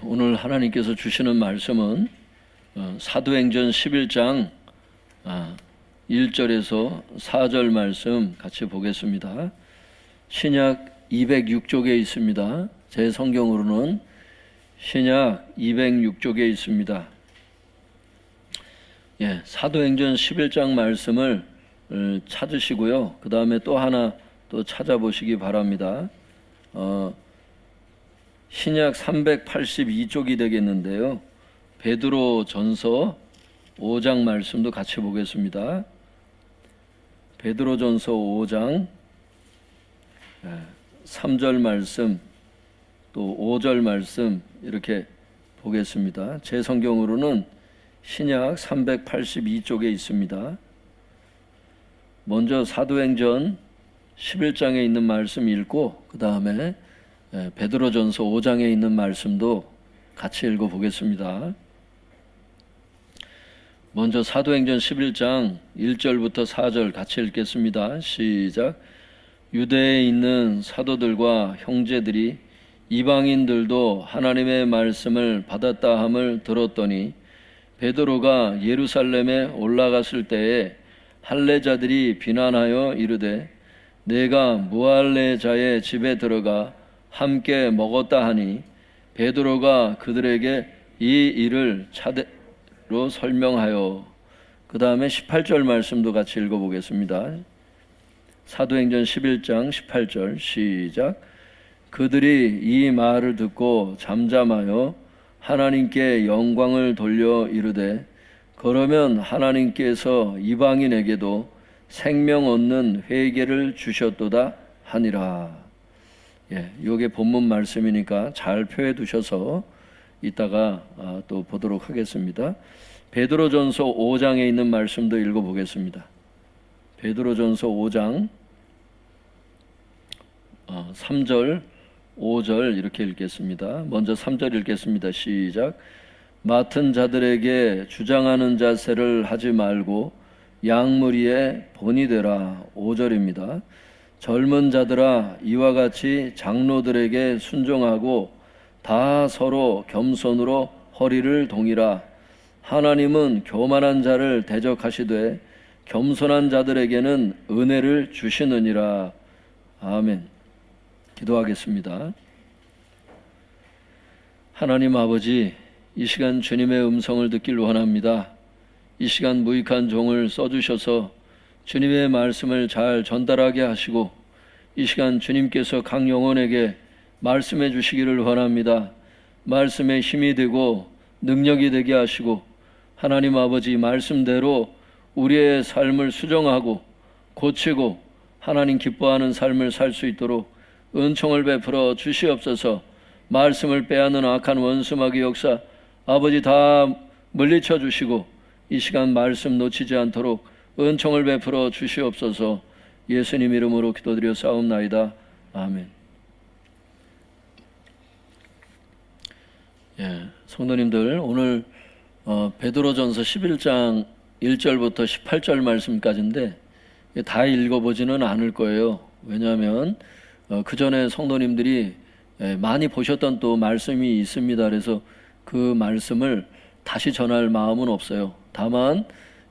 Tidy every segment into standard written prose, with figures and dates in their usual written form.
오늘 하나님께서 주시는 말씀은 사도행전 11장 1절에서 4절 말씀 같이 보겠습니다. 신약 206쪽에 있습니다. 제 성경으로는 신약 206쪽에 있습니다. 사도행전 11장 말씀을 찾으시고요. 그 다음에 또 하나 또 찾아보시기 바랍니다. 신약 382쪽이 되겠는데요. 베드로 전서 5장 말씀도 같이 보겠습니다. 베드로 전서 5장 3절 말씀 또 5절 말씀 이렇게 보겠습니다. 제 성경으로는 신약 382쪽에 있습니다. 먼저 사도행전 11장에 있는 말씀 읽고 그 다음에 베드로전서 5장에 있는 말씀도 같이 읽어보겠습니다. 먼저 사도행전 11장 1절부터 4절 같이 읽겠습니다. 시작. 유대에 있는 사도들과 형제들이 이방인들도 하나님의 말씀을 받았다 함을 들었더니 베드로가 예루살렘에 올라갔을 때에 할례자들이 비난하여 이르되 내가 무할례자의 집에 들어가 함께 먹었다 하니 베드로가 그들에게 이 일을 차례로 설명하여 그 다음에 18절 말씀도 같이 읽어보겠습니다. 사도행전 11장 18절 시작. 그들이 이 말을 듣고 잠잠하여 하나님께 영광을 돌려 이르되 그러면 하나님께서 이방인에게도 생명 얻는 회개를 주셨도다 하니라. 이게 본문 말씀이니까 잘 표해 두셔서 이따가 또 보도록 하겠습니다. 베드로전서 5장에 있는 말씀도 읽어보겠습니다. 베드로전서 5장 3절 5절 이렇게 읽겠습니다. 먼저 3절 읽겠습니다. 시작. 맡은 자들에게 주장하는 자세를 하지 말고 양무리의 본이 되라. 5절입니다. 젊은 자들아 이와 같이 장로들에게 순종하고 다 서로 겸손으로 허리를 동이라. 하나님은 교만한 자를 대적하시되 겸손한 자들에게는 은혜를 주시느니라. 아멘. 기도하겠습니다. 하나님 아버지, 이 시간 주님의 음성을 듣길 원합니다. 이 시간 무익한 종을 써주셔서 주님의 말씀을 잘 전달하게 하시고 이 시간 주님께서 각 영혼에게 말씀해 주시기를 원합니다. 말씀에 힘이 되고 능력이 되게 하시고 하나님 아버지 말씀대로 우리의 삶을 수정하고 고치고 하나님 기뻐하는 삶을 살 수 있도록 은총을 베풀어 주시옵소서. 말씀을 빼앗는 악한 원수마귀 역사 아버지 다 물리쳐 주시고 이 시간 말씀 놓치지 않도록 은총을 베풀어 주시옵소서. 예수님 이름으로 기도드려 싸움나이다. 아멘. 성도님들 오늘 베드로전서 11장 1절부터 18절 말씀까지인데 다 읽어보지는 않을 거예요. 왜냐하면 그 전에 성도님들이 많이 보셨던 또 말씀이 있습니다. 그래서 그 말씀을 다시 전할 마음은 없어요. 다만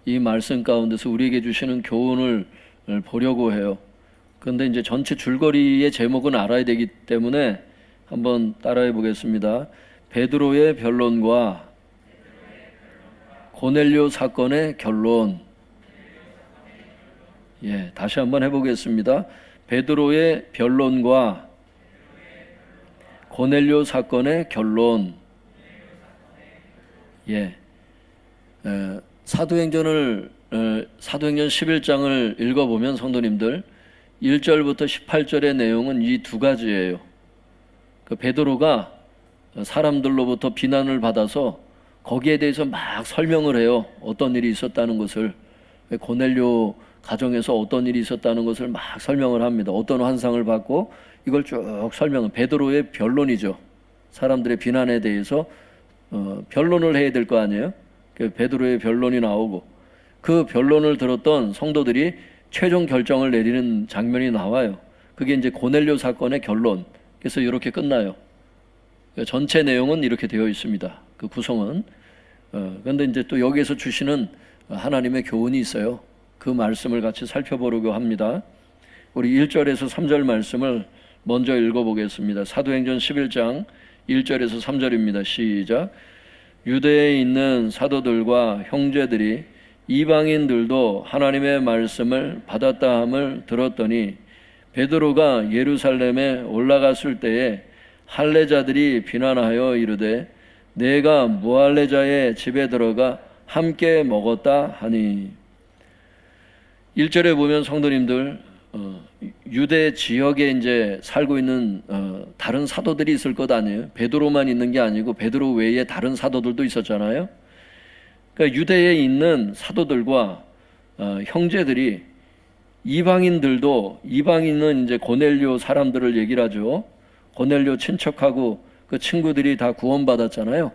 이 말씀 가운데서 우리에게 주시는 교훈을 보려고 해요. 그런데 이제 전체 줄거리의 제목은 알아야 되기 때문에 한번 따라해 보겠습니다. 베드로의 변론과 고넬료 사건의 결론. 다시 한번 해보겠습니다. 베드로의 변론과 고넬료 사건의 결론. 사도행전 11장을 읽어보면 성도님들 1절부터 18절의 내용은 이 두 가지예요. 베드로가 사람들로부터 비난을 받아서 거기에 대해서 막 설명을 해요. 어떤 일이 있었다는 것을. 고넬료 가정에서 어떤 일이 있었다는 것을 막 설명을 합니다. 어떤 환상을 받고 이걸 쭉 설명은 베드로의 변론이죠. 사람들의 비난에 대해서 변론을 해야 될 거 아니에요. 베드로의 변론이 나오고 그 변론을 들었던 성도들이 최종 결정을 내리는 장면이 나와요. 그게 이제 고넬료 사건의 결론. 그래서 이렇게 끝나요. 전체 내용은 이렇게 되어 있습니다. 그 구성은. 그런데 이제 또 여기에서 주시는 하나님의 교훈이 있어요. 그 말씀을 같이 살펴보려고 합니다. 우리 1절에서 3절 말씀을 먼저 읽어보겠습니다. 사도행전 11장 1절에서 3절입니다. 시작. 유대에 있는 사도들과 형제들이 이방인들도 하나님의 말씀을 받았다 함을 들었더니 베드로가 예루살렘에 올라갔을 때에 할례자들이 비난하여 이르되 내가 무할례자의 집에 들어가 함께 먹었다 하니. 1절에 보면 성도님들 유대 지역에 이제 살고 있는 다른 사도들이 있을 것 아니에요. 베드로만 있는 게 아니고 베드로 외에 다른 사도들도 있었잖아요. 그러니까 유대에 있는 사도들과 형제들이 이방인들도, 이방인은 이제 고넬료 사람들을 얘기를 하죠. 고넬료 친척하고 그 친구들이 다 구원받았잖아요.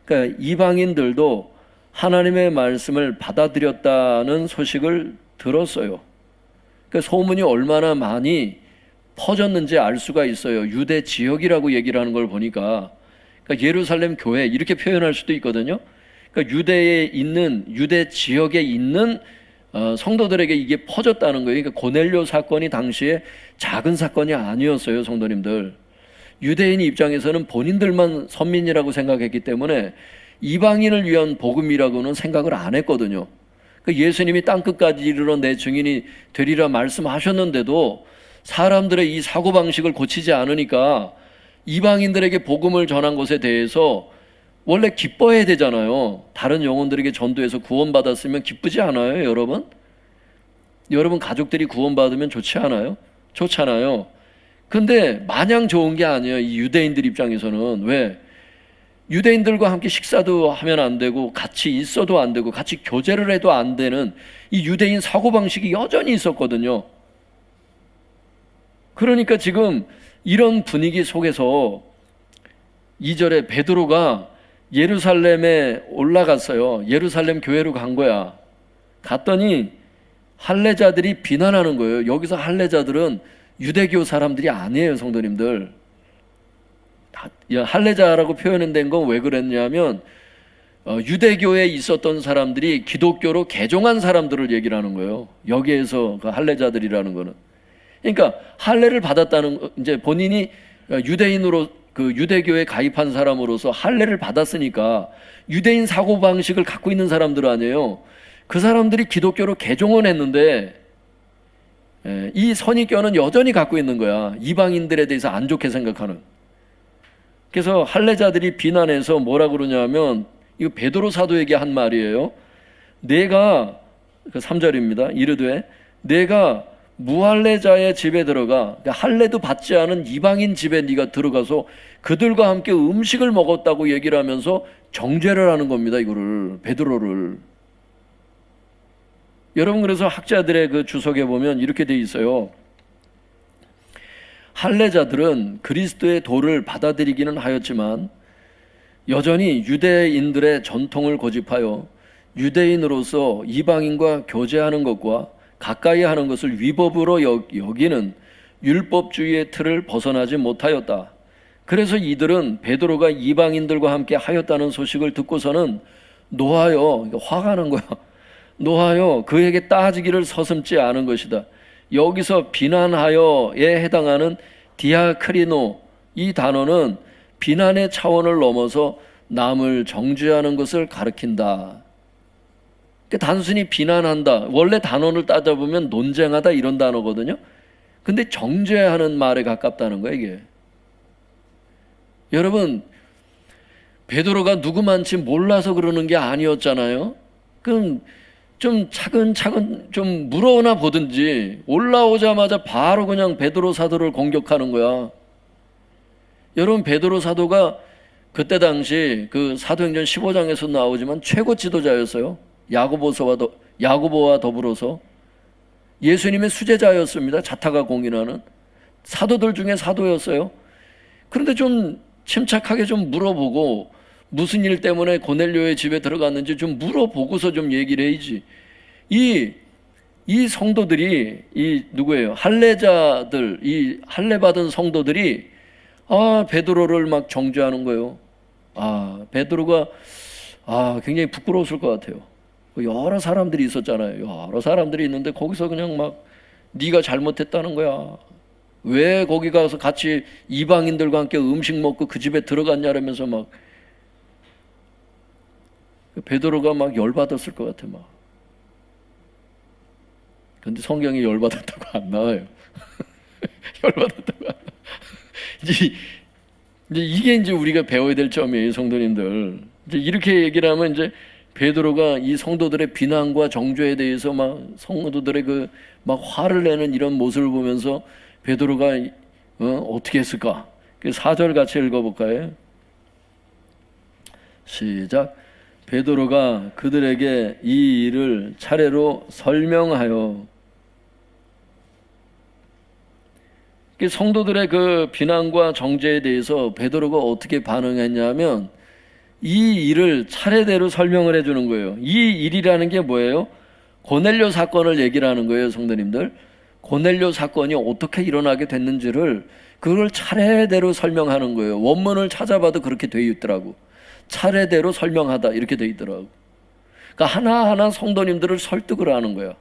그러니까 이방인들도 하나님의 말씀을 받아들였다는 소식을 들었어요. 그러니까 소문이 얼마나 많이 퍼졌는지 알 수가 있어요. 유대 지역이라고 얘기를 하는 걸 보니까. 그러니까 예루살렘 교회 이렇게 표현할 수도 있거든요. 그러니까 유대에 있는, 유대 지역에 있는 성도들에게 이게 퍼졌다는 거예요. 그러니까 고넬료 사건이 당시에 작은 사건이 아니었어요, 성도님들. 유대인 입장에서는 본인들만 선민이라고 생각했기 때문에 이방인을 위한 복음이라고는 생각을 안 했거든요. 예수님이 땅끝까지 이르러 내 증인이 되리라 말씀하셨는데도 사람들의 이 사고방식을 고치지 않으니까 이방인들에게 복음을 전한 것에 대해서 원래 기뻐해야 되잖아요. 다른 영혼들에게 전도해서 구원받았으면 기쁘지 않아요, 여러분? 여러분 가족들이 구원받으면 좋지 않아요? 좋잖아요. 근데 마냥 좋은 게 아니에요. 이 유대인들 입장에서는. 왜? 유대인들과 함께 식사도 하면 안 되고 같이 있어도 안 되고 같이 교제를 해도 안 되는 이 유대인 사고방식이 여전히 있었거든요. 그러니까 지금 이런 분위기 속에서 2절에 베드로가 예루살렘에 올라갔어요. 예루살렘 교회로 간 거야. 갔더니 할례자들이 비난하는 거예요. 여기서 할례자들은 유대교 사람들이 아니에요, 성도님들. 할례자라고 표현된 건 왜 그랬냐면 유대교에 있었던 사람들이 기독교로 개종한 사람들을 얘기를 하는 거예요. 여기에서 그 할례자들이라는 거는. 그러니까 할례를 받았다는, 이제 본인이 유대인으로 그 유대교에 가입한 사람으로서 할례를 받았으니까 유대인 사고방식을 갖고 있는 사람들 아니에요. 그 사람들이 기독교로 개종은 했는데 이 선입견은 여전히 갖고 있는 거야. 이방인들에 대해서 안 좋게 생각하는. 그래서 할례자들이 비난해서 뭐라 그러냐면, 이거 베드로 사도에게 한 말이에요. 내가, 그 3절입니다. 이르되 내가 무할례자의 집에 들어가, 할례도 받지 않은 이방인 집에 네가 들어가서 그들과 함께 음식을 먹었다고 얘기를 하면서 정죄를 하는 겁니다. 이거를, 베드로를. 여러분, 그래서 학자들의 그 주석에 보면 이렇게 돼 있어요. 할례자들은 그리스도의 도를 받아들이기는 하였지만 여전히 유대인들의 전통을 고집하여 유대인으로서 이방인과 교제하는 것과 가까이 하는 것을 위법으로 여기는 율법주의의 틀을 벗어나지 못하였다. 그래서 이들은 베드로가 이방인들과 함께 하였다는 소식을 듣고서는 노하여, 화가 난 거야. 노하여 그에게 따지기를 서슴지 않은 것이다. 여기서 비난하여에 해당하는 디아크리노, 이 단어는 비난의 차원을 넘어서 남을 정죄하는 것을 가리킨다. 단순히 비난한다. 원래 단어를 따져보면 논쟁하다 이런 단어거든요. 근데 정죄하는 말에 가깝다는 거예요, 이게. 여러분, 베드로가 누구만치 몰라서 그러는 게 아니었잖아요. 그럼 좀 차근차근 좀 물어나 보든지, 올라오자마자 바로 그냥 베드로 사도를 공격하는 거야. 여러분, 베드로 사도가 그때 당시 그 사도행전 15장에서 나오지만 최고 지도자였어요. 야고보와 더불어서 예수님의 수제자였습니다. 자타가 공인하는 사도들 중에 사도였어요. 그런데 좀 침착하게 좀 물어보고, 무슨 일 때문에 고넬료의 집에 들어갔는지 좀 물어보고서 좀 얘기를 해야지. 이 성도들이, 이 누구예요? 할례자들, 이 할례 받은 성도들이 베드로를 막 정죄하는 거예요. 베드로가 굉장히 부끄러웠을 것 같아요. 여러 사람들이 있었잖아요. 여러 사람들이 있는데 거기서 그냥 막 네가 잘못했다는 거야. 왜 거기 가서 같이 이방인들과 함께 음식 먹고 그 집에 들어갔냐라면서 막 베드로가 막 열받았을 것 같아 막. 근데 성경에 열받았다고 안 나와요. 열받았다고 안 나와요. 이제 이게 이제 우리가 배워야 될 점이에요, 성도님들. 이제 이렇게 얘기를 하면 이제 베드로가 이 성도들의 비난과 정죄에 대해서 막 성도들의 그 막 화를 내는 이런 모습을 보면서 베드로가 어떻게 했을까? 4절 같이 읽어볼까요? 시작. 베드로가 그들에게 이 일을 차례로 설명하여. 성도들의 그 비난과 정죄에 대해서 베드로가 어떻게 반응했냐면 이 일을 차례대로 설명을 해주는 거예요. 이 일이라는 게 뭐예요? 고넬료 사건을 얘기를 하는 거예요, 성도님들. 고넬료 사건이 어떻게 일어나게 됐는지를 그걸 차례대로 설명하는 거예요. 원문을 찾아봐도 그렇게 되어 있더라고. 차례대로 설명하다 이렇게 되어 있더라고. 그러니까 하나하나 성도님들을 설득을 하는 거야.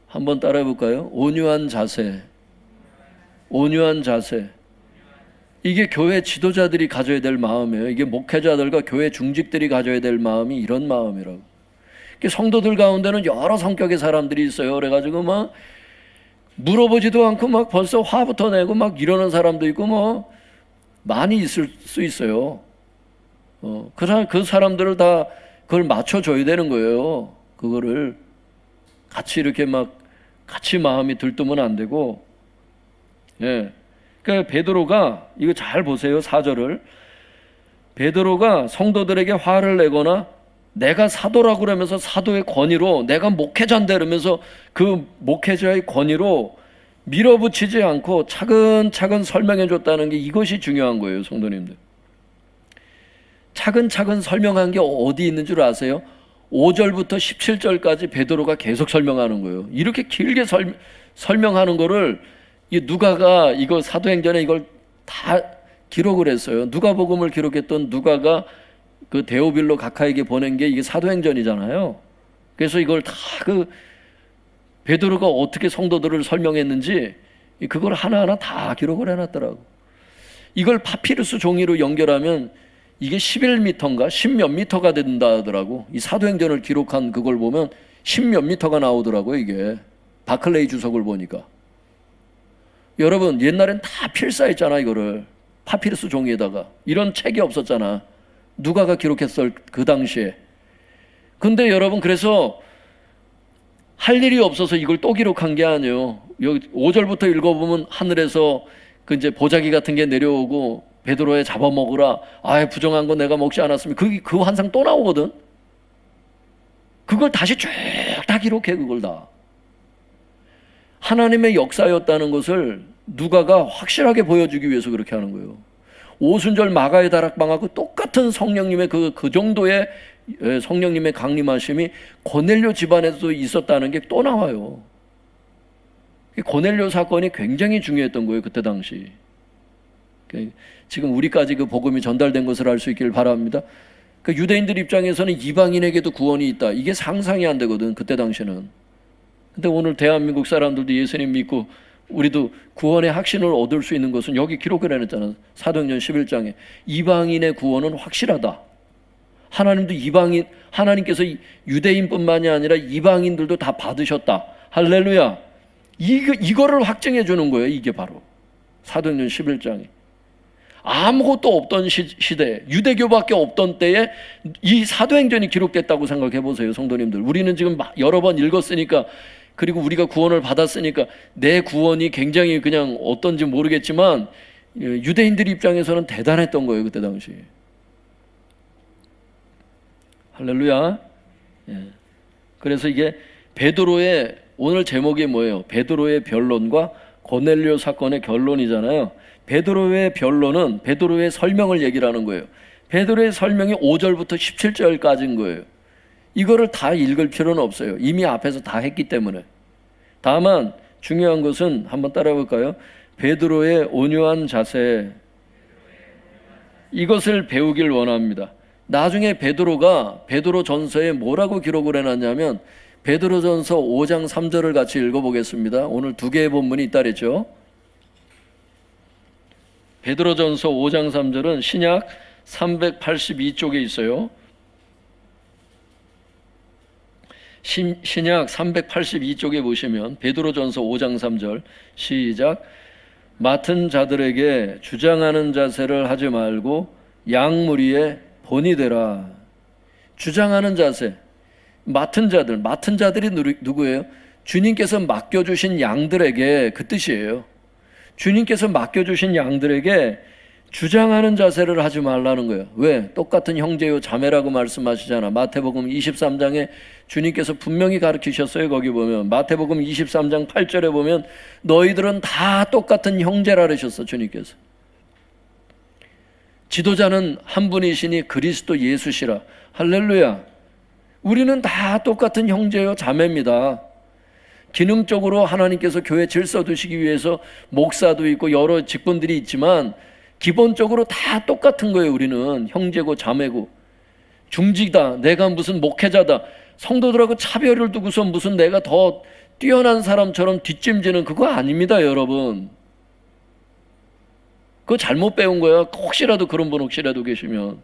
한번 따라해 볼까요? 온유한 자세. 온유한 자세. 이게 교회 지도자들이 가져야 될 마음이에요. 이게 목회자들과 교회 중직들이 가져야 될 마음이 이런 마음이라고. 성도들 가운데는 여러 성격의 사람들이 있어요. 그래가지고 막 물어보지도 않고 막 벌써 화부터 내고 막 이러는 사람도 있고 뭐 많이 있을 수 있어요. 그 사람들을 다 그걸 맞춰줘야 되는 거예요. 그거를 같이 이렇게 막 같이 마음이 들뜨면 안 되고. 예. 그러니까 베드로가 이거 잘 보세요. 4절을. 베드로가 성도들에게 화를 내거나 내가 사도라고 그러면서 사도의 권위로 내가 목회자인데 그러면서 그 목회자의 권위로 밀어붙이지 않고 차근차근 설명해 줬다는 게 이것이 중요한 거예요, 성도님들. 차근차근 설명한 게 어디 있는 줄 아세요? 5절부터 17절까지 베드로가 계속 설명하는 거예요. 이렇게 길게 설명하는 거를 누가가 이거 사도행전에 이걸 다 기록을 했어요. 누가복음을 기록했던 누가가 그 데오빌로 각하에게 보낸 게 이게 사도행전이잖아요. 그래서 이걸 다 그 베드로가 어떻게 성도들을 설명했는지 그걸 하나하나 다 기록을 해놨더라고. 이걸 파피루스 종이로 연결하면 이게 11m인가 10몇 미터가 된다 하더라고. 이 사도행전을 기록한 그걸 보면 10몇 미터가 나오더라고요. 이게 바클레이 주석을 보니까. 여러분 옛날엔 다 필사했잖아. 이거를 파피루스 종이에다가. 이런 책이 없었잖아. 누가가 기록했을 그 당시에. 근데 여러분 그래서 할 일이 없어서 이걸 또 기록한 게 아니에요. 여기 5절부터 읽어보면 하늘에서 그 이제 보자기 같은 게 내려오고 베드로에 잡아먹으라. 부정한 거 내가 먹지 않았으면 그 환상 또 나오거든. 그걸 다시 쭉 다 기록해. 그걸 다 하나님의 역사였다는 것을 누가가 확실하게 보여주기 위해서 그렇게 하는 거예요. 오순절 마가의 다락방하고 똑같은 성령님의 그 정도의 성령님의 강림하심이 고넬료 집안에도 있었다는 게 또 나와요. 고넬료 사건이 굉장히 중요했던 거예요. 그때 당시. 지금 우리까지 그 복음이 전달된 것을 알 수 있기를 바랍니다. 그 유대인들 입장에서는 이방인에게도 구원이 있다. 이게 상상이 안 되거든. 그때 당시는. 근데 오늘 대한민국 사람들도 예수님 믿고 우리도 구원의 확신을 얻을 수 있는 것은 여기 기록을 해놨잖아. 사도행전 11장에 이방인의 구원은 확실하다. 하나님도 하나님께서 유대인뿐만이 아니라 이방인들도 다 받으셨다. 할렐루야. 이거를 확증해 주는 거예요. 이게 바로 사도행전 11장에 아무것도 없던 시대, 유대교밖에 없던 때에 이 사도행전이 기록됐다고 생각해 보세요, 성도님들. 우리는 지금 여러 번 읽었으니까, 그리고 우리가 구원을 받았으니까 내 구원이 굉장히 그냥 어떤지 모르겠지만 유대인들 입장에서는 대단했던 거예요, 그때 당시. 할렐루야. 그래서 이게 베드로의 오늘 제목이 뭐예요? 베드로의 변론과 고넬료 사건의 결론이잖아요. 베드로의 변론은 베드로의 설명을 얘기를 하는 거예요. 베드로의 설명이 5절부터 17절까지인 거예요. 이거를 다 읽을 필요는 없어요. 이미 앞에서 다 했기 때문에. 다만 중요한 것은 한번 따라해 볼까요? 베드로의 온유한 자세, 이것을 배우길 원합니다. 나중에 베드로 전서에 뭐라고 기록을 해놨냐면 베드로 전서 5장 3절을 같이 읽어보겠습니다. 오늘 두 개의 본문이 있다 그랬죠. 베드로 전서 5장 3절은 신약 382쪽에 있어요. 신약 382쪽에 보시면 베드로 전서 5장 3절 시작. 맡은 자들에게 주장하는 자세를 하지 말고 양무리의 본이 되라. 주장하는 자세, 맡은 자들이 누구예요? 주님께서 맡겨주신 양들에게, 그 뜻이에요. 주님께서 맡겨주신 양들에게 주장하는 자세를 하지 말라는 거예요. 왜? 똑같은 형제요 자매라고 말씀하시잖아. 마태복음 23장에 주님께서 분명히 가르치셨어요. 거기 보면 마태복음 23장 8절에 보면 너희들은 다 똑같은 형제라 그러셨어. 주님께서. 지도자는 한 분이시니 그리스도 예수시라. 할렐루야. 우리는 다 똑같은 형제요 자매입니다. 기능적으로 하나님께서 교회 질서 두시기 위해서 목사도 있고 여러 직분들이 있지만 기본적으로 다 똑같은 거예요. 우리는 형제고 자매고. 중직이다, 내가 무슨 목회자다, 성도들하고 차별을 두고서 무슨 내가 더 뛰어난 사람처럼 뒷짐지는 그거 아닙니다. 여러분, 그거 잘못 배운 거야. 혹시라도 그런 분 혹시라도 계시면.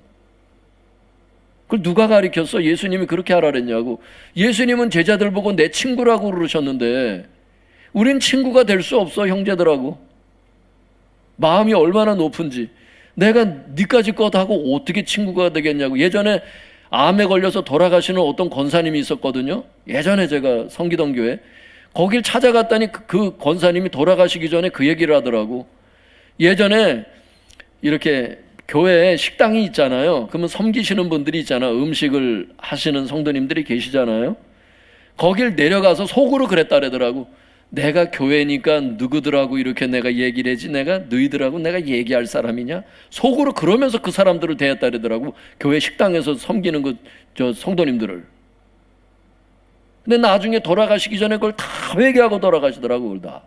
그걸 누가 가르쳤어? 예수님이 그렇게 하라 그랬냐고. 예수님은 제자들 보고 내 친구라고 그러셨는데 우린 친구가 될 수 없어. 형제들하고 마음이 얼마나 높은지. 내가 니까지 것 하고 어떻게 친구가 되겠냐고. 예전에 암에 걸려서 돌아가시는 어떤 권사님이 있었거든요. 예전에 제가 섬기던 교회 거길 찾아갔더니 그 권사님이 돌아가시기 전에 그 얘기를 하더라고. 예전에 이렇게 교회에 식당이 있잖아요. 그러면 섬기시는 분들이 있잖아. 음식을 하시는 성도님들이 계시잖아요. 거길 내려가서 속으로 그랬다 그러더라고. 내가 교회니까 누구들하고 이렇게 내가 얘기를 하지, 내가 너희들하고 내가 얘기할 사람이냐? 속으로 그러면서 그 사람들을 대했다 그러더라고. 교회 식당에서 섬기는 저 성도님들을. 근데 나중에 돌아가시기 전에 그걸 다 회개하고 돌아가시더라고. 그걸 다.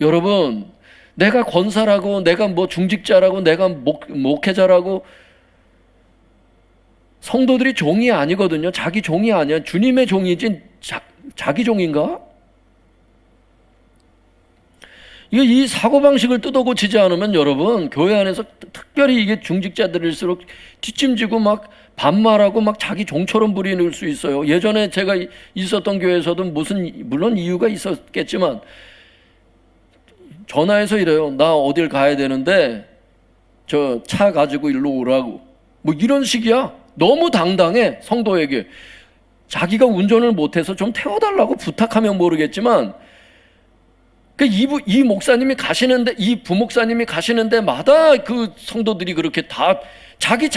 여러분, 내가 권사라고, 내가 뭐 중직자라고, 내가 목회자라고, 성도들이 종이 아니거든요. 자기 종이 아니야. 주님의 종이지 자기 종인가? 이 사고방식을 뜯어고치지 않으면 여러분, 교회 안에서 특별히 이게 중직자들일수록 뒷짐지고 막 반말하고 막 자기 종처럼 부리는 수 있어요. 예전에 제가 있었던 교회에서도 물론 이유가 있었겠지만 전화해서 이래요. 나 어딜 가야 되는데 저 차 가지고 일로 오라고. 뭐 이런 식이야. 너무 당당해. 성도에게 자기가 운전을 못해서 좀 태워달라고 부탁하면 모르겠지만 이 목사님이 가시는데, 이 부목사님이 가시는 데마다 그 성도들이 그렇게 다 자기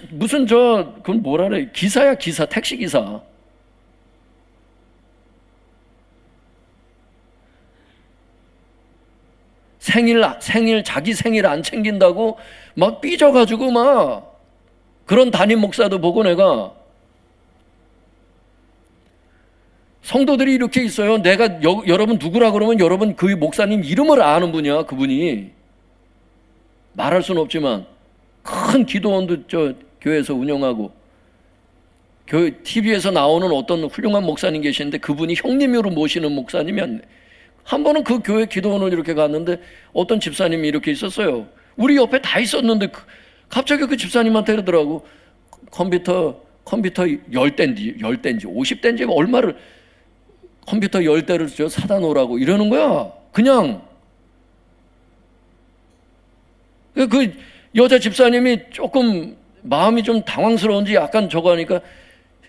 무슨 그건 뭐라 그래, 기사야. 기사, 택시기사. 자기 생일 안 챙긴다고 막 삐져가지고 막 그런 담임 목사도 보고 내가. 성도들이 이렇게 있어요. 내가 여러분 누구라 그러면 여러분 그 목사님 이름을 아는 분이야. 그분이 말할 수는 없지만 큰 기도원도 저 교회에서 운영하고 교회 TV에서 나오는 어떤 훌륭한 목사님 계시는데 그분이 형님으로 모시는 목사님이 한 번은 그 교회 기도원을 이렇게 갔는데 어떤 집사님이 이렇게 있었어요. 우리 옆에 다 있었는데 갑자기 그 집사님한테 그러더라고. 컴퓨터 10대인지 50대인지 얼마를 컴퓨터 10대를 사다 놓으라고 이러는 거야. 그냥. 그 여자 집사님이 조금 마음이 좀 당황스러운지 약간 저거 하니까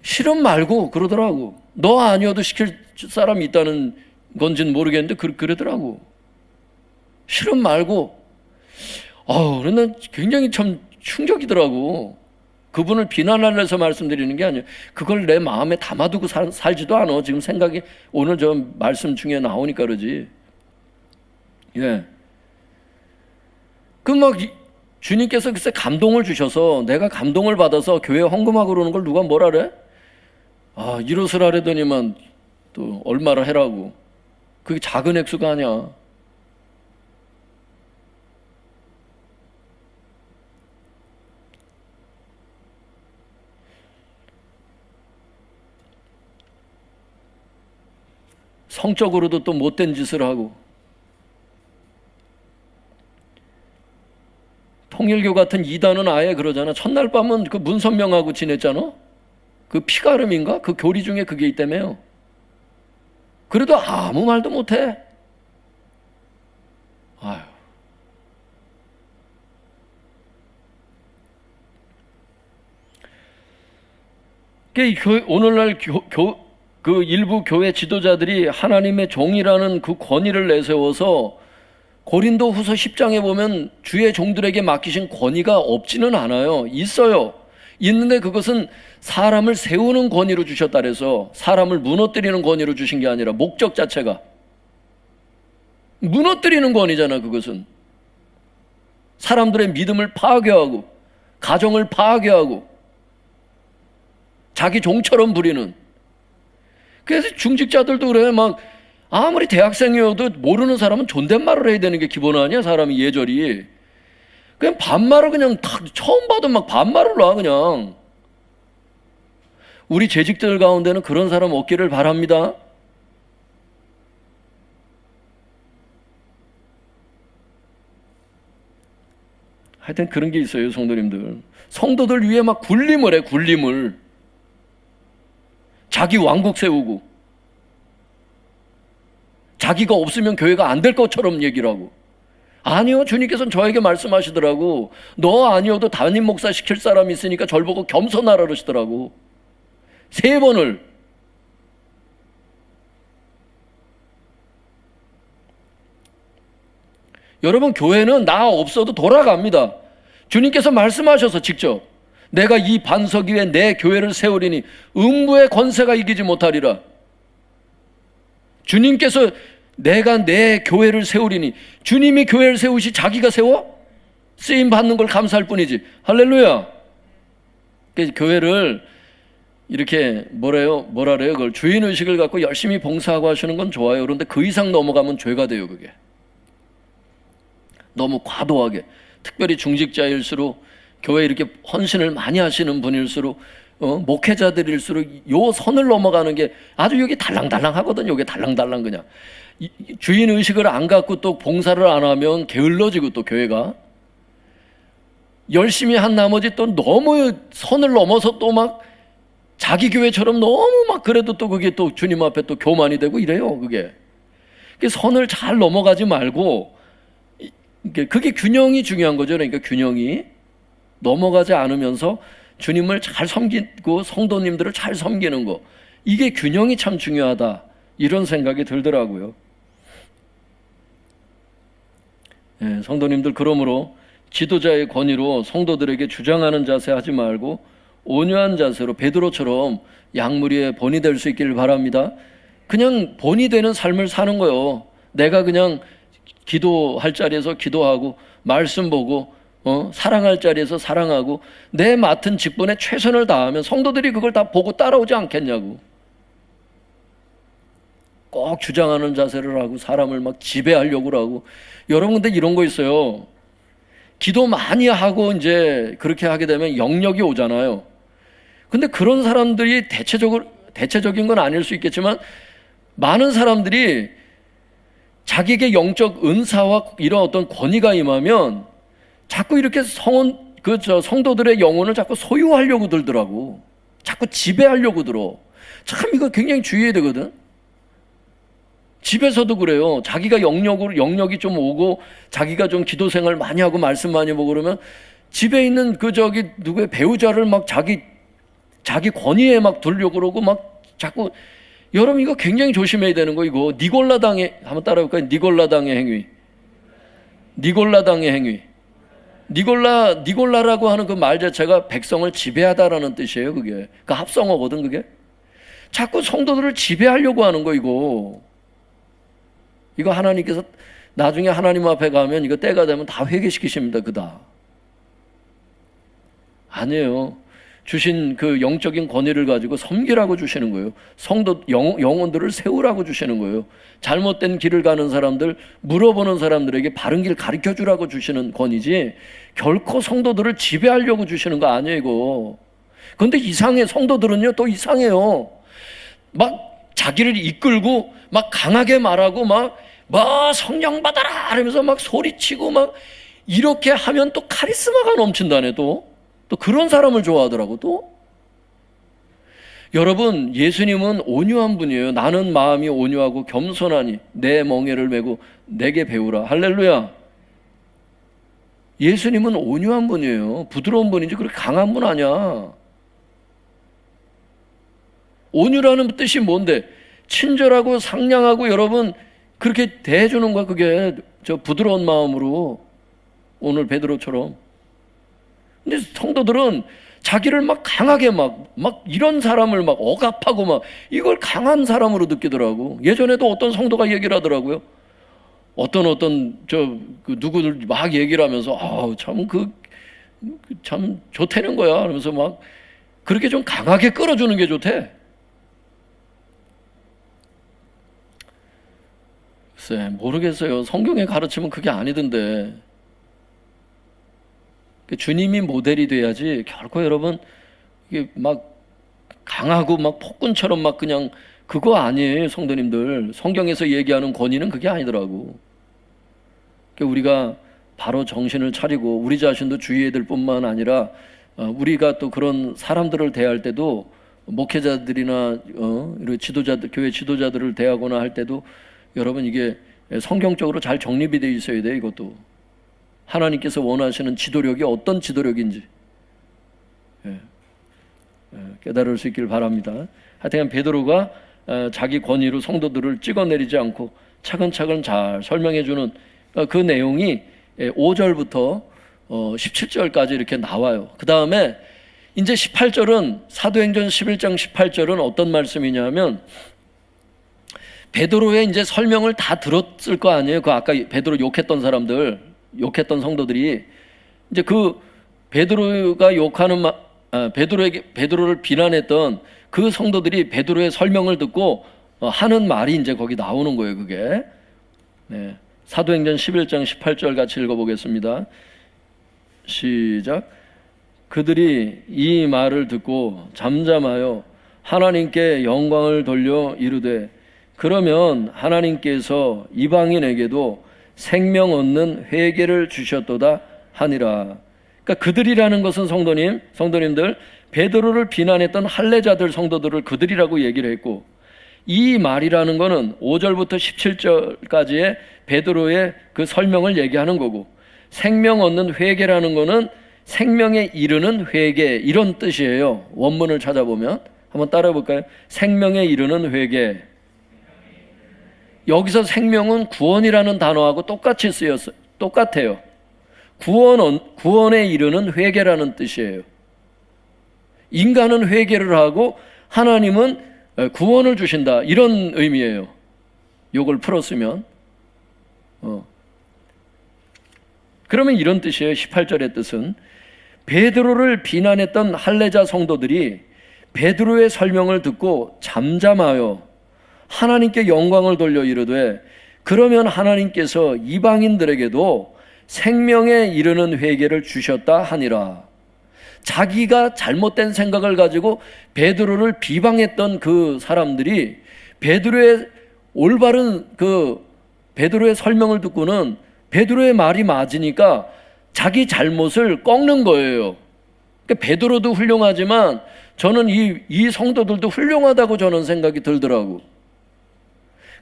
실은 말고 그러더라고. 너 아니어도 시킬 사람이 있다는 건지는 모르겠는데 그러더라고. 실은 말고. 그런데 굉장히 참 충격이더라고. 그분을 비난하려서 말씀드리는 게 아니에요. 그걸 내 마음에 담아두고 살지도 않아. 지금 생각이 오늘 저 말씀 중에 나오니까 그러지. 예. 막 주님께서 글쎄 감동을 주셔서 내가 감동을 받아서 교회 헌금하고 그러는 걸 누가 뭐라 그래? 이것을 하려더니만 또 얼마를 해라고. 그게 작은 액수가 아니야. 성적으로도 또 못된 짓을 하고. 통일교 같은 이단은 아예 그러잖아. 첫날 밤은 그 문선명하고 지냈잖아. 그 피가름인가? 그 교리 중에 그게 있다며요. 그래도 아무 말도 못해. 아유. 오늘날 그 일부 교회 지도자들이 하나님의 종이라는 그 권위를 내세워서 고린도 후서 10장에 보면 주의 종들에게 맡기신 권위가 없지는 않아요. 있어요. 있는데 그것은 사람을 세우는 권위로 주셨다 그래서 사람을 무너뜨리는 권위로 주신 게 아니라 목적 자체가 무너뜨리는 권위잖아. 그것은 사람들의 믿음을 파괴하고 가정을 파괴하고 자기 종처럼 부리는. 그래서 중직자들도 그래. 막 아무리 대학생이어도 모르는 사람은 존댓말을 해야 되는 게 기본 아니야. 사람이 예절이. 그냥 반말을 그냥 처음 봐도 막 반말을 놔 그냥. 우리 재직들 가운데는 그런 사람 없기를 바랍니다. 하여튼 그런 게 있어요. 성도님들. 성도들 위해 막 굴림을 해. 굴림을. 자기 왕국 세우고 자기가 없으면 교회가 안 될 것처럼 얘기를 하고. 아니요, 주님께서는 저에게 말씀하시더라고. 너 아니어도 담임 목사 시킬 사람이 있으니까 절 보고 겸손하라 그러시더라고. 3번을. 여러분, 교회는 나 없어도 돌아갑니다. 주님께서 말씀하셔서 직접 내가 이 반석 위에 내 교회를 세우리니 음부의 권세가 이기지 못하리라. 주님께서 내가 내 교회를 세우리니, 주님이 교회를 세우시 자기가 세워? 쓰임 받는 걸 감사할 뿐이지. 할렐루야. 그래서 교회를 이렇게 뭐라 그래요? 그걸 주인의식을 갖고 열심히 봉사하고 하시는 건 좋아요. 그런데 그 이상 넘어가면 죄가 돼요. 그게 너무 과도하게, 특별히 중직자일수록 교회에 이렇게 헌신을 많이 하시는 분일수록 목회자들일수록 요 선을 넘어가는 게 아주 여기 달랑달랑 하거든요. 여기 달랑달랑 그냥 주인 의식을 안 갖고 또 봉사를 안 하면 게을러지고, 또 교회가 열심히 한 나머지 또 너무 선을 넘어서 또 막 자기 교회처럼 너무 막 그래도 또 그게 또 주님 앞에 또 교만이 되고 이래요. 그게 선을 잘 넘어가지 말고, 그게 균형이 중요한 거죠. 그러니까 균형이 넘어가지 않으면서 주님을 잘 섬기고 성도님들을 잘 섬기는 거, 이게 균형이 참 중요하다, 이런 생각이 들더라고요. 예, 성도님들, 그러므로 지도자의 권위로 성도들에게 주장하는 자세 하지 말고 온유한 자세로 베드로처럼 양무리의 본이 될 수 있기를 바랍니다. 그냥 본이 되는 삶을 사는 거요. 내가 그냥 기도할 자리에서 기도하고 말씀 보고 사랑할 자리에서 사랑하고 내 맡은 직분에 최선을 다하면 성도들이 그걸 다 보고 따라오지 않겠냐고. 꼭 주장하는 자세를 하고 사람을 막 지배하려고 하고. 여러분, 근데 이런 거 있어요. 기도 많이 하고 이제 그렇게 하게 되면 영역이 오잖아요. 근데 그런 사람들이 대체적인 건 아닐 수 있겠지만, 많은 사람들이 자기에게 영적 은사와 이런 어떤 권위가 임하면 자꾸 이렇게 성도들의 영혼을 자꾸 소유하려고 들더라고. 자꾸 지배하려고 들어. 참 이거 굉장히 주의해야 되거든. 집에서도 그래요. 자기가 영역이 좀 오고 자기가 좀 기도 생활 많이 하고 말씀 많이 보고 그러면 집에 있는 누구의 배우자를 막 자기 권위에 막 두려고 그러고 막 자꾸. 여러분, 이거 굉장히 조심해야 되는 거. 이거 니골라당의, 한번 따라해볼까요? 니골라당의 행위. 니골라당의 행위. 니골라라고 하는 그 말 자체가 백성을 지배하다라는 뜻이에요. 그게 그 합성어거든. 그게 자꾸 성도들을 지배하려고 하는 거. 이거 하나님께서 나중에 하나님 앞에 가면 이거 때가 되면 다 회개시키십니다. 그다 아니에요. 주신 그 영적인 권위를 가지고 섬기라고 주시는 거예요. 성도 영혼들을 세우라고 주시는 거예요. 잘못된 길을 가는 사람들, 물어보는 사람들에게 바른 길 가르쳐 주라고 주시는 권위지 결코 성도들을 지배하려고 주시는 거 아니에요, 이거. 그런데 이상해. 성도들은요 또 이상해요. 막 자기를 이끌고 막 강하게 말하고 막 성령 받아라 이러면서 막 소리치고 막 이렇게 하면 또 카리스마가 넘친다네. 또 그런 사람을 좋아하더라고. 또 여러분, 예수님은 온유한 분이에요. 나는 마음이 온유하고 겸손하니 내 멍에를 메고 내게 배우라. 할렐루야. 예수님은 온유한 분이에요. 부드러운 분이지 그렇게 강한 분 아니야. 온유라는 뜻이 뭔데? 친절하고 상냥하고 여러분 그렇게 대해주는 거야. 그게 저 부드러운 마음으로, 오늘 베드로처럼. 근데 성도들은 자기를 막 강하게 막 이런 사람을 막 억압하고 막 이걸 강한 사람으로 느끼더라고. 예전에도 어떤 성도가 얘기를 하더라고요. 어떤 그 누구들 막 얘기를 하면서 참 좋다는 거야. 그러면서 막 그렇게 좀 강하게 끌어주는 게 좋대. 글쎄 모르겠어요. 성경에 가르치면 그게 아니던데. 주님이 모델이 돼야지 결코 여러분 이게 막 강하고 막 폭군처럼 막 그냥 그거 아니에요. 성도님들, 성경에서 얘기하는 권위는 그게 아니더라고. 우리가 바로 정신을 차리고 우리 자신도 주의해야 될 뿐만 아니라 우리가 또 그런 사람들을 대할 때도, 목회자들이나 이런 지도자들, 교회 지도자들을 대하거나 할 때도 여러분 이게 성경적으로 잘 정립이 되어 있어야 돼요. 이것도 하나님께서 원하시는 지도력이 어떤 지도력인지 깨달을 수 있기를 바랍니다. 하여튼 베드로가 자기 권위로 성도들을 찍어내리지 않고 차근차근 잘 설명해 주는 그 내용이 5절부터 17절까지 이렇게 나와요. 그 다음에 이제 18절은, 사도행전 11장 18절은 어떤 말씀이냐면, 베드로의 이제 설명을 다 들었을 거 아니에요. 그 아까 베드로 욕했던 사람들, 욕했던 성도들이 이제 그 베드로가 욕하는 베드로를 비난했던 그 성도들이 베드로의 설명을 듣고 하는 말이 이제 거기 나오는 거예요. 그게 사도행전 11장 18절 같이 읽어보겠습니다. 시작. 그들이 이 말을 듣고 잠잠하여 하나님께 영광을 돌려 이르되, 그러면 하나님께서 이방인에게도 생명 얻는 회개를 주셨도다 하니라. 그러니까 그들이라는 것은 성도님들, 베드로를 비난했던 할례자들 성도들을 그들이라고 얘기를 했고, 이 말이라는 것은 5절부터 17절까지의 베드로의 그 설명을 얘기하는 거고, 생명 얻는 회개라는 것은 생명에 이르는 회개, 이런 뜻이에요. 원문을 찾아보면 한번 따라해 볼까요? 생명에 이르는 회개. 여기서 생명은 구원이라는 단어하고 똑같이 쓰였어요. 똑같아요. 구원에 이르는 회개라는 뜻이에요. 인간은 회개를 하고 하나님은 구원을 주신다, 이런 의미예요. 요걸 풀었으면 그러면 이런 뜻이에요. 18절의 뜻은, 베드로를 비난했던 할례자 성도들이 베드로의 설명을 듣고 잠잠하여 하나님께 영광을 돌려 이르되, 그러면 하나님께서 이방인들에게도 생명에 이르는 회개를 주셨다 하니라. 자기가 잘못된 생각을 가지고 베드로를 비방했던 그 사람들이 베드로의 올바른 베드로의 설명을 듣고는 베드로의 말이 맞으니까 자기 잘못을 꺾는 거예요. 그러니까 베드로도 훌륭하지만 저는 이 성도들도 훌륭하다고 저는 생각이 들더라고.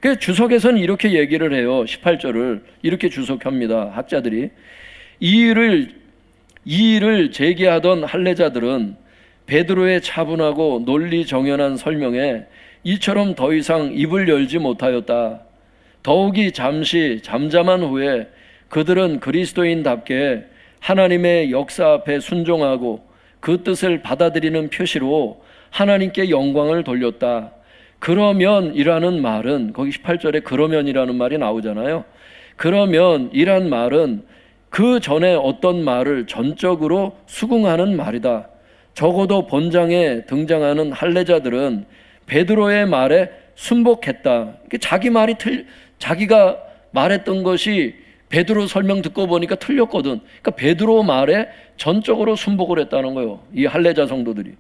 그래서 주석에서는 이렇게 얘기를 해요. 18절을 이렇게 주석합니다. 학자들이 이 일을 제기하던 할례자들은 베드로의 차분하고 논리 정연한 설명에 이처럼 더 이상 입을 열지 못하였다. 더욱이 잠시 잠잠한 후에 그들은 그리스도인답게 하나님의 역사 앞에 순종하고 그 뜻을 받아들이는 표시로 하나님께 영광을 돌렸다. 그러면이라는 말은, 거기 18절에 그러면이라는 말이 나오잖아요. 그러면이란 말은 그 전에 어떤 말을 전적으로 수긍하는 말이다. 적어도 본장에 등장하는 할례자들은 베드로의 말에 순복했다. 자기 말이 자기가 말했던 것이 베드로 설명 듣고 보니까 틀렸거든. 그러니까 베드로 말에 전적으로 순복을 했다는 거예요, 이 할례자 성도들이.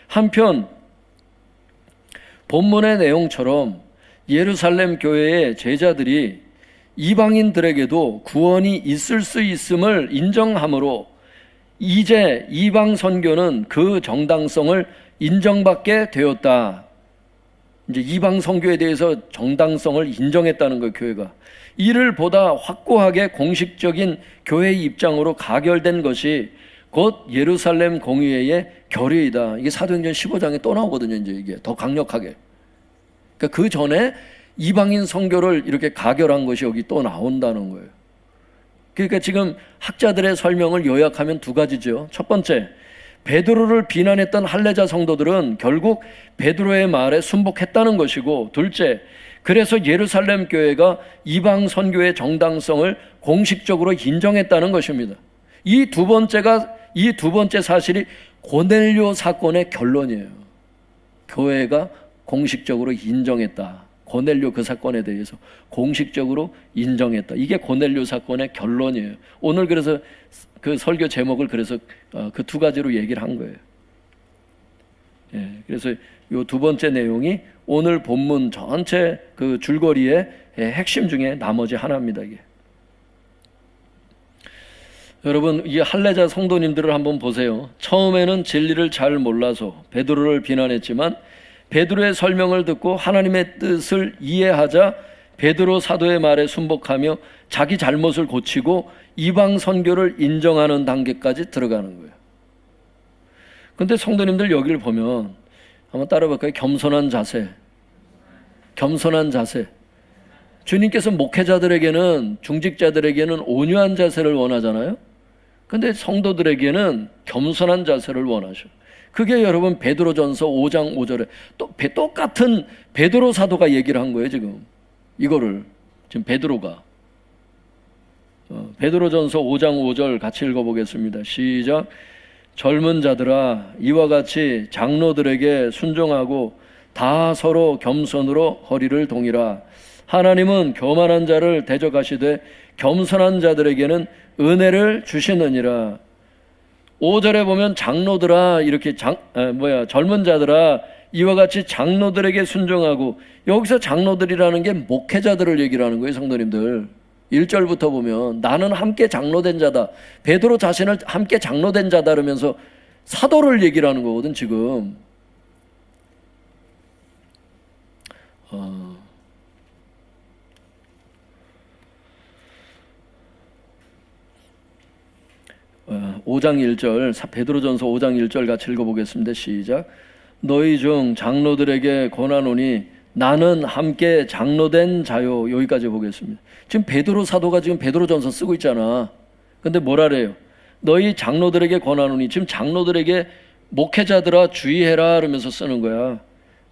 한편 본문의 내용처럼 예루살렘 교회의 제자들이 이방인들에게도 구원이 있을 수 있음을 인정함으로 이제 이방 선교는 그 정당성을 인정받게 되었다. 이제 이방 선교에 대해서 정당성을 인정했다는 거예요, 교회가. 이를 보다 확고하게 공식적인 교회의 입장으로 가결된 것이 곧 예루살렘 공의회의 결의이다. 이게 사도행전 15장에 또 나오거든요, 이제 이게 더 강력하게. 그러니까 그 전에 이방인 선교를 이렇게 가결한 것이 여기 또 나온다는 거예요. 그러니까 지금 학자들의 설명을 요약하면 두 가지죠. 첫 번째, 베드로를 비난했던 할례자 성도들은 결국 베드로의 말에 순복했다는 것이고, 둘째, 그래서 예루살렘 교회가 이방 선교의 정당성을 공식적으로 인정했다는 것입니다. 이 두 번째 사실이 고넬료 사건의 결론이에요. 교회가 공식적으로 인정했다. 고넬료 그 사건에 대해서 공식적으로 인정했다. 이게 고넬료 사건의 결론이에요. 오늘 그래서 그 설교 제목을 그래서 그 두 가지로 얘기를 한 거예요. 예, 그래서 이 두 번째 내용이 오늘 본문 전체 그 줄거리의 핵심 중에 나머지 하나입니다. 이게. 여러분, 이 할례자 성도님들을 한번 보세요. 처음에는 진리를 잘 몰라서 베드로를 비난했지만 베드로의 설명을 듣고 하나님의 뜻을 이해하자 베드로 사도의 말에 순복하며 자기 잘못을 고치고 이방 선교를 인정하는 단계까지 들어가는 거예요. 그런데 성도님들 여기를 보면 한번 따라볼까요? 겸손한 자세. 겸손한 자세. 주님께서 목회자들에게는, 중직자들에게는 온유한 자세를 원하잖아요. 그런데 성도들에게는 겸손한 자세를 원하셔. 그게 여러분 베드로전서 5장 5절에 똑같은 베드로 사도가 얘기를 한 거예요. 지금 이거를 지금 베드로가 베드로전서 5장 5절 같이 읽어보겠습니다. 시작. 젊은 자들아, 이와 같이 장로들에게 순종하고 다 서로 겸손으로 허리를 동이라. 하나님은 교만한 자를 대적하시되 겸손한 자들에게는 은혜를 주시느니라. 5절에 보면 장로들아, 이렇게 젊은 자들아, 이와 같이 장로들에게 순종하고, 여기서 장로들이라는 게 목회자들을 얘기를 하는 거예요, 성도님들. 1절부터 보면 나는 함께 장로된 자다. 베드로 자신을 함께 장로된 자다 그러면서 사도를 얘기를 하는 거거든, 지금. 5장 1절, 베드로전서 5장 1절 같이 읽어보겠습니다. 시작. 너희 중 장로들에게 권하노니 나는 함께 장로된 자요. 여기까지 보겠습니다. 지금 베드로 사도가 지금 베드로전서 쓰고 있잖아. 근데 뭐라 그래요? 너희 장로들에게 권하노니, 지금 장로들에게 목회자들아 주의해라 그러면서 쓰는 거야.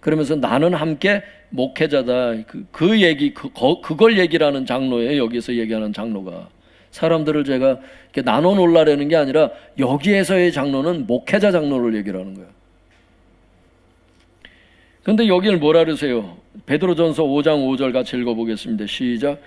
그러면서 나는 함께 목회자다. 그걸 얘기를 하는 장로예요. 여기서 얘기하는 장로가. 사람들을 제가 이렇게 나눠 놓으려는 게 아니라 여기에서의 장로는 목회자 장로를 얘기를 하는 거야. 그런데 여기를 뭐라 그러세요? 베드로전서 5장 5절 같이 읽어보겠습니다. 시작.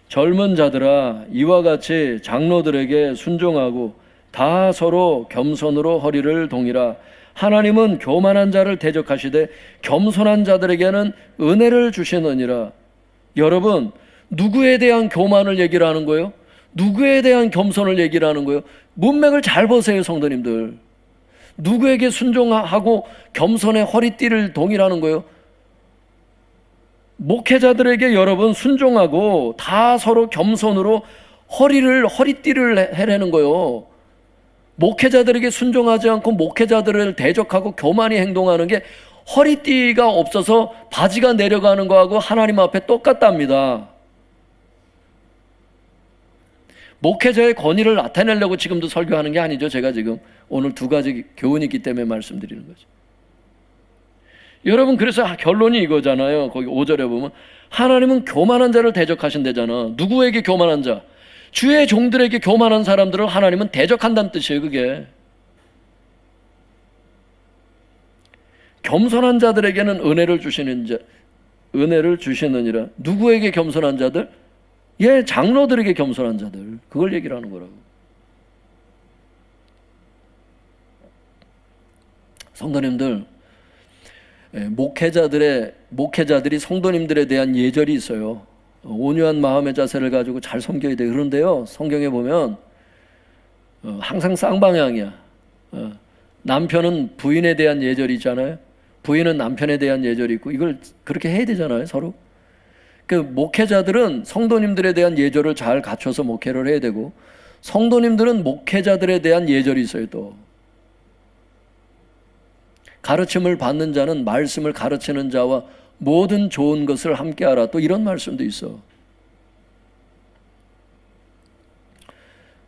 젊은 자들아, 이와 같이 장로들에게 순종하고 다 서로 겸손으로 허리를 동이라. 하나님은 교만한 자를 대적하시되 겸손한 자들에게는 은혜를 주시느니라. 여러분, 누구에 대한 교만을 얘기를 하는 거예요? 누구에 대한 겸손을 얘기를 하는 거예요? 문맥을 잘 보세요, 성도님들. 누구에게 순종하고 겸손의 허리띠를 동이라는 거예요? 목회자들에게 여러분 순종하고 다 서로 겸손으로 허리띠를 해라는 거예요. 목회자들에게 순종하지 않고 목회자들을 대적하고 교만히 행동하는 게 허리띠가 없어서 바지가 내려가는 거하고 하나님 앞에 똑같답니다. 목회자의 권위를 나타내려고 지금도 설교하는 게 아니죠. 제가 지금 오늘 두 가지 교훈이 있기 때문에 말씀드리는 거죠. 여러분, 그래서 결론이 이거잖아요. 거기 5절에 보면 하나님은 교만한 자를 대적하신대잖아. 누구에게 교만한 자? 주의 종들에게 교만한 사람들을 하나님은 대적한다는 뜻이에요. 그게 겸손한 자들에게는 은혜를 주시느니라. 누구에게 겸손한 자들? 예, 장로들에게 겸손한 자들. 그걸 얘기를 하는 거라고. 성도님들, 목회자들이 성도님들에 대한 예절이 있어요. 온유한 마음의 자세를 가지고 잘 섬겨야 돼. 그런데요, 성경에 보면 항상 쌍방향이야. 남편은 부인에 대한 예절이 있잖아요. 부인은 남편에 대한 예절이 있고, 이걸 그렇게 해야 되잖아요, 서로. 그 목회자들은 성도님들에 대한 예절을 잘 갖춰서 목회를 해야 되고, 성도님들은 목회자들에 대한 예절이 있어요. 또 가르침을 받는 자는 말씀을 가르치는 자와 모든 좋은 것을 함께 하라. 또 이런 말씀도 있어.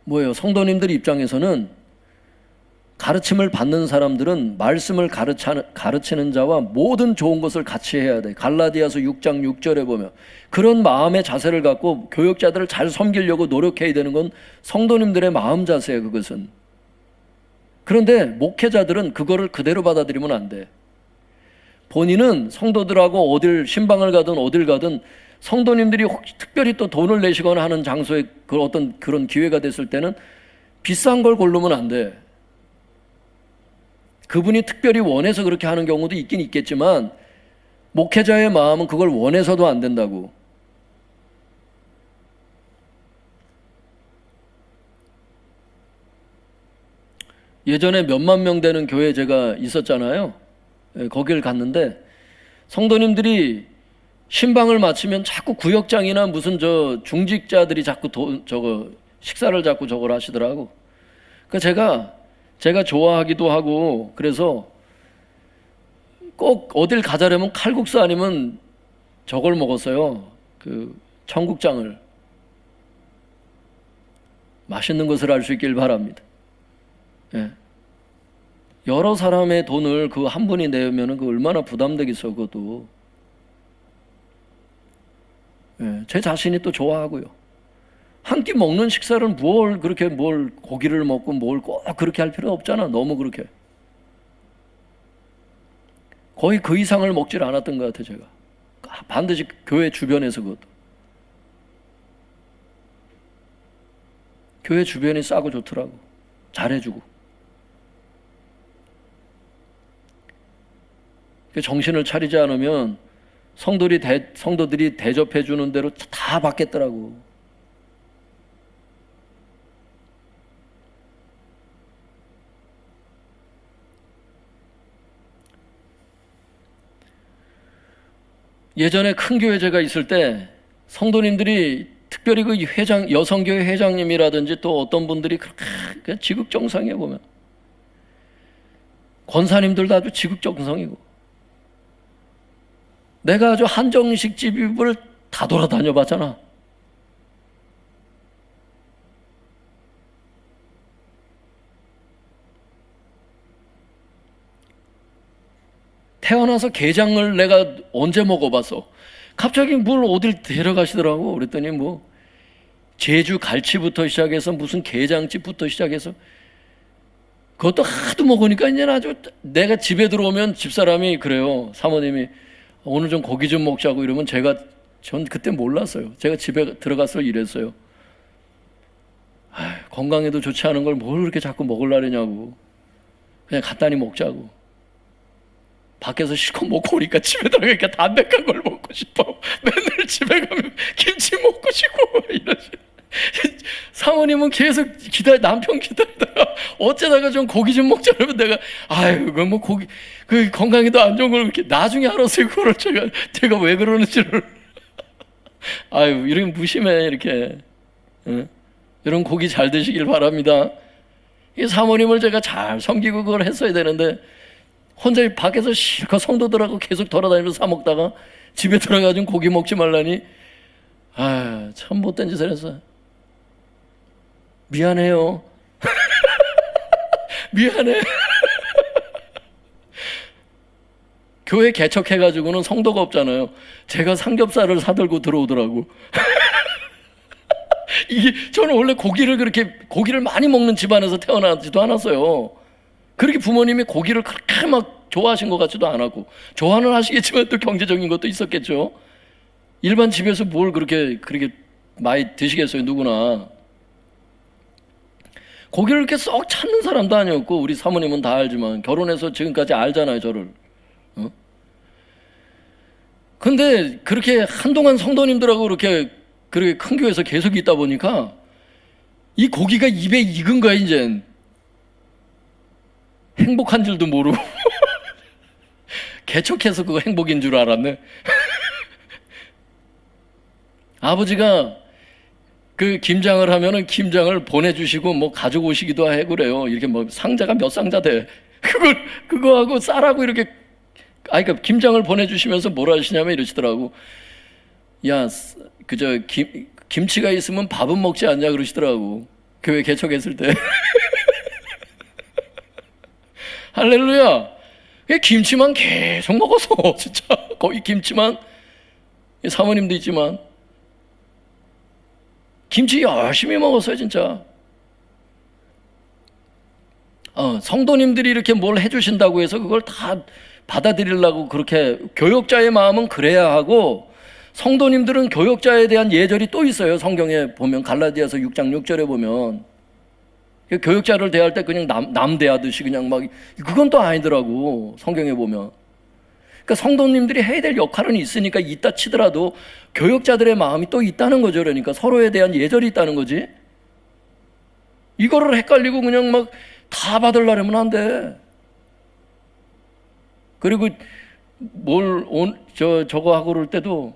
뭐예요? 성도님들 입장에서는 가르침을 받는 사람들은 말씀을 가르치는 자와 모든 좋은 것을 같이 해야 돼. 갈라디아서 6장 6절에 보면 그런 마음의 자세를 갖고 교역자들을 잘 섬기려고 노력해야 되는 건 성도님들의 마음 자세예요. 그것은. 그런데 목회자들은 그거를 그대로 받아들이면 안 돼. 본인은 성도들하고 어딜 신방을 가든 어딜 가든 성도님들이 특별히 또 돈을 내시거나 하는 장소에 어떤 그런 기회가 됐을 때는 비싼 걸 고르면 안 돼. 그분이 특별히 원해서 그렇게 하는 경우도 있긴 있겠지만 목회자의 마음은 그걸 원해서도 안 된다고. 예전에 몇만 명 되는 교회 제가 있었잖아요. 거길 갔는데 성도님들이 신방을 마치면 자꾸 구역장이나 무슨 중직자들이 자꾸 식사를 자꾸 저걸 하시더라고. 그러니까 제가 좋아하기도 하고 그래서 꼭 어딜 가자려면 칼국수 아니면 저걸 먹었어요. 그 청국장을. 맛있는 것을 알 수 있길 바랍니다. 예. 여러 사람의 돈을 그 한 분이 내면은 그 얼마나 부담되겠어, 그것도. 예. 제 자신이 또 좋아하고요. 한 끼 먹는 식사를 뭘 고기를 먹고 뭘 꼭 그렇게 할 필요 없잖아. 너무 그렇게. 거의 그 이상을 먹질 않았던 것 같아요, 제가. 반드시 교회 주변에서 그것도. 교회 주변이 싸고 좋더라고. 잘해주고. 정신을 차리지 않으면 성도들이 대접해 주는 대로 다 받겠더라고. 예전에 큰 교회 제가 있을 때 성도님들이 특별히 그 여성교회 회장님이라든지 또 어떤 분들이 그렇게 지극정성이에요. 보면 권사님들도 아주 지극정성이고, 내가 아주 한정식 집을 다 돌아다녀 봤잖아. 태어나서 게장을 내가 언제 먹어봤어? 갑자기 뭘 어딜 데려가시더라고. 그랬더니 뭐 제주 갈치부터 시작해서 무슨 게장집부터 시작해서 그것도 하도 먹으니까 이제 아주 내가 집에 들어오면 집사람이 그래요. 사모님이 오늘 좀 고기 좀 먹자고 이러면 전 그때 몰랐어요. 제가 집에 들어가서 이랬어요. 건강에도 좋지 않은 걸 뭘 그렇게 자꾸 먹으려냐고. 그냥 간단히 먹자고. 밖에서 실컷 먹고 오니까 집에 들어가니까 담백한 걸 먹고 싶어. 맨날 집에 가면 김치 먹고 싶고 이러지. 사모님은 계속 남편 기다리다가 어쩌다가 좀 고기 좀 먹자 그러면 내가 그거 뭐 고기 그 건강에도 안 좋은 걸 이렇게 나중에 알았어요. 그거를 제가 왜 그러는지를. 이렇게 무심해 이렇게. 이런 고기 잘 드시길 바랍니다. 이 사모님을 제가 잘 섬기고 그걸 했어야 되는데 혼자 밖에서 실컷 성도들하고 계속 돌아다니면서 사 먹다가 집에 들어가서 고기 먹지 말라니 참 못된 짓을 했어. 미안해요. 미안해. 교회 개척해가지고는 성도가 없잖아요. 제가 삼겹살을 사들고 들어오더라고. 저는 원래 고기를 많이 먹는 집안에서 태어나지도 않았어요. 그렇게 부모님이 고기를 그렇게 막 좋아하신 것 같지도 않았고, 좋아는 하시겠지만 또 경제적인 것도 있었겠죠. 일반 집에서 뭘 그렇게 많이 드시겠어요, 누구나. 고기를 이렇게 썩 찾는 사람도 아니었고, 우리 사모님은 다 알지만 결혼해서 지금까지 알잖아요, 저를. 근데 그렇게 한동안 성도님들하고 그렇게 큰 교회에서 계속 있다 보니까 이 고기가 입에 익은 거야, 이젠. 행복한 줄도 모르고. 개척해서 그거 행복인 줄 알았네. 아버지가 그 김장을 하면은 김장을 보내주시고 뭐 가져오시기도 하고 그래요. 이렇게 뭐 상자가 몇 상자 돼. 그거하고 쌀하고 이렇게, 그러니까 김장을 보내주시면서 뭐라 하시냐면 이러시더라고. 야, 김치가 있으면 밥은 먹지 않냐 그러시더라고. 교회 개척했을 때. 할렐루야. 김치만 계속 먹어서, 진짜. 거의 김치만. 사모님도 있지만. 김치 열심히 먹었어요, 진짜. 성도님들이 이렇게 뭘 해주신다고 해서 그걸 다 받아들이려고 그렇게, 교역자의 마음은 그래야 하고, 성도님들은 교역자에 대한 예절이 또 있어요. 성경에 보면, 갈라디아서 6장 6절에 보면. 교역자를 대할 때 그냥 남 대하듯이 그냥 막, 그건 또 아니더라고, 성경에 보면. 그러니까 성도님들이 해야 될 역할은 있으니까 있다 치더라도 교역자들의 마음이 또 있다는 거죠. 그러니까 서로에 대한 예절이 있다는 거지. 이거를 헷갈리고 그냥 막 다 받으려면 안 돼. 그리고 저거 하고 그럴 때도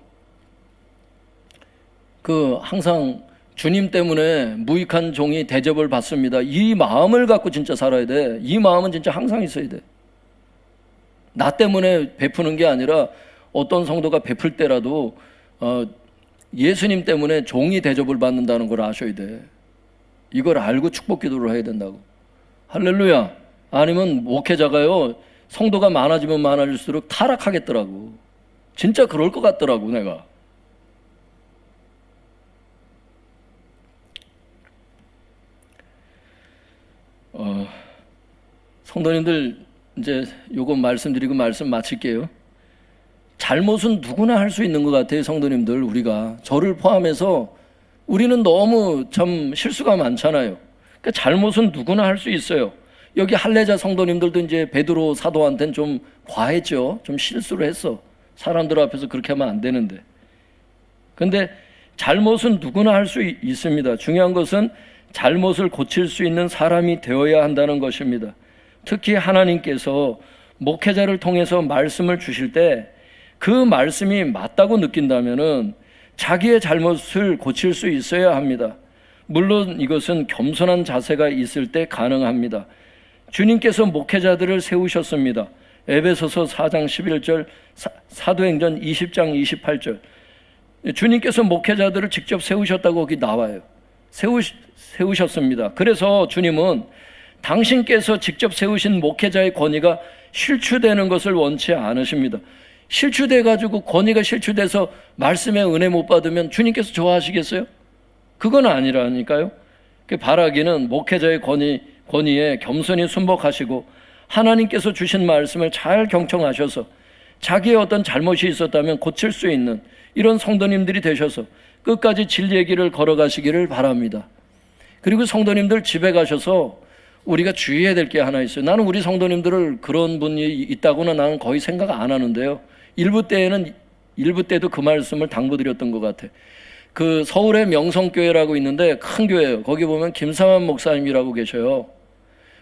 항상 주님 때문에 무익한 종이 대접을 받습니다. 이 마음을 갖고 진짜 살아야 돼. 이 마음은 진짜 항상 있어야 돼. 나 때문에 베푸는 게 아니라 어떤 성도가 베풀 때라도 예수님 때문에 종이 대접을 받는다는 걸 아셔야 돼. 이걸 알고 축복 기도를 해야 된다고. 할렐루야. 아니면 목회자가요, 성도가 많아지면 많아질수록 타락하겠더라고. 진짜 그럴 것 같더라고, 내가. 성도님들, 이제 요거 말씀드리고 말씀 마칠게요. 잘못은 누구나 할 수 있는 것 같아요, 성도님들. 우리가, 저를 포함해서 우리는 너무 참 실수가 많잖아요. 그러니까 잘못은 누구나 할 수 있어요. 여기 할례자 성도님들도 이제 베드로 사도한테는 좀 과했죠. 좀 실수를 했어. 사람들 앞에서 그렇게 하면 안 되는데. 근데 잘못은 누구나 할 수 있습니다. 중요한 것은 잘못을 고칠 수 있는 사람이 되어야 한다는 것입니다. 특히 하나님께서 목회자를 통해서 말씀을 주실 때 그 말씀이 맞다고 느낀다면은 자기의 잘못을 고칠 수 있어야 합니다. 물론 이것은 겸손한 자세가 있을 때 가능합니다. 주님께서 목회자들을 세우셨습니다. 에베소서 4장 11절, 사도행전 20장 28절. 주님께서 목회자들을 직접 세우셨다고 거기 나와요. 세우셨습니다. 그래서 주님은 당신께서 직접 세우신 목회자의 권위가 실추되는 것을 원치 않으십니다. 실추돼가지고 권위가 실추돼서 말씀의 은혜 못 받으면 주님께서 좋아하시겠어요? 그건 아니라니까요. 바라기는 목회자의 권위에 겸손히 순복하시고 하나님께서 주신 말씀을 잘 경청하셔서 자기의 어떤 잘못이 있었다면 고칠 수 있는 이런 성도님들이 되셔서 끝까지 진리의 길을 걸어가시기를 바랍니다. 그리고 성도님들 집에 가셔서 우리가 주의해야 될 게 하나 있어요. 나는 우리 성도님들을 그런 분이 있다고는 나는 거의 생각 안 하는데요. 일부 때도 그 말씀을 당부드렸던 것 같아. 그 서울에 명성교회라고 있는데 큰 교회예요. 거기 보면 김상환 목사님이라고 계셔요.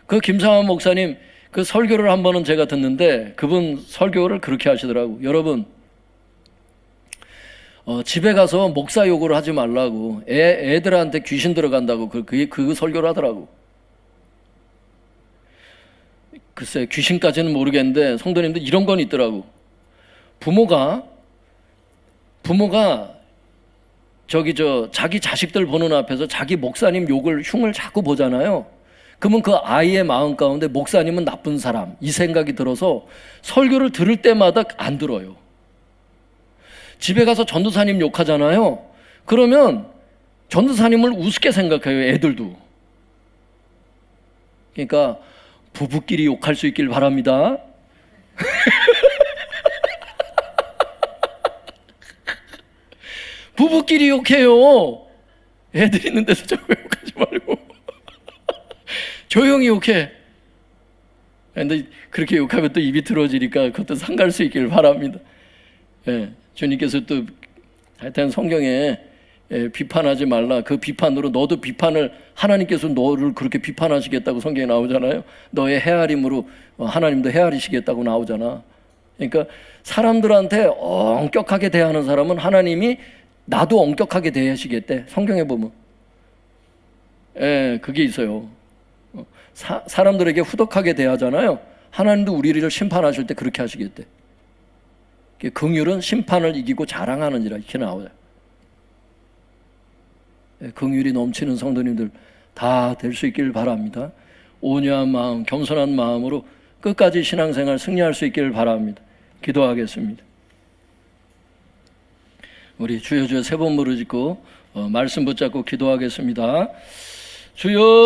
그 김상환 목사님 그 설교를 한 번은 제가 듣는데 그분 설교를 그렇게 하시더라고. 여러분, 집에 가서 목사 욕을 하지 말라고. 애들한테 귀신 들어간다고 그 설교를 하더라고. 글쎄, 귀신까지는 모르겠는데 성도님들 이런 건 있더라고. 부모가 자기 자식들 보는 앞에서 자기 목사님 흉을 자꾸 보잖아요. 그러면 그 아이의 마음 가운데 목사님은 나쁜 사람, 이 생각이 들어서 설교를 들을 때마다 안 들어요. 집에 가서 전도사님 욕하잖아요. 그러면 전도사님을 우습게 생각해요, 애들도. 그러니까 부부끼리 욕할 수 있길 바랍니다. 부부끼리 욕해요. 애들 있는 데서 자꾸 욕하지 말고 조용히 욕해. 근데 그렇게 욕하면 또 입이 틀어지니까 그것도 상갈 수 있기를 바랍니다. 예, 주님께서 또 하여튼 성경에 비판하지 말라. 그 비판으로 너도 비판을, 하나님께서 너를 그렇게 비판하시겠다고 성경에 나오잖아요. 너의 헤아림으로 하나님도 헤아리시겠다고 나오잖아. 그러니까 사람들한테 엄격하게 대하는 사람은 하나님이 나도 엄격하게 대하시겠대. 성경에 보면. 그게 있어요. 사람들에게 후덕하게 대하잖아요. 하나님도 우리를 심판하실 때 그렇게 하시겠대. 긍휼은 심판을 이기고 자랑하느니라, 이렇게 나와요. 긍휼이 넘치는 성도님들 다 될 수 있기를 바랍니다. 온유한 마음, 겸손한 마음으로 끝까지 신앙생활 승리할 수 있기를 바랍니다. 기도하겠습니다. 우리 주여 주여 세 번 부르짖고 말씀 붙잡고 기도하겠습니다. 주여.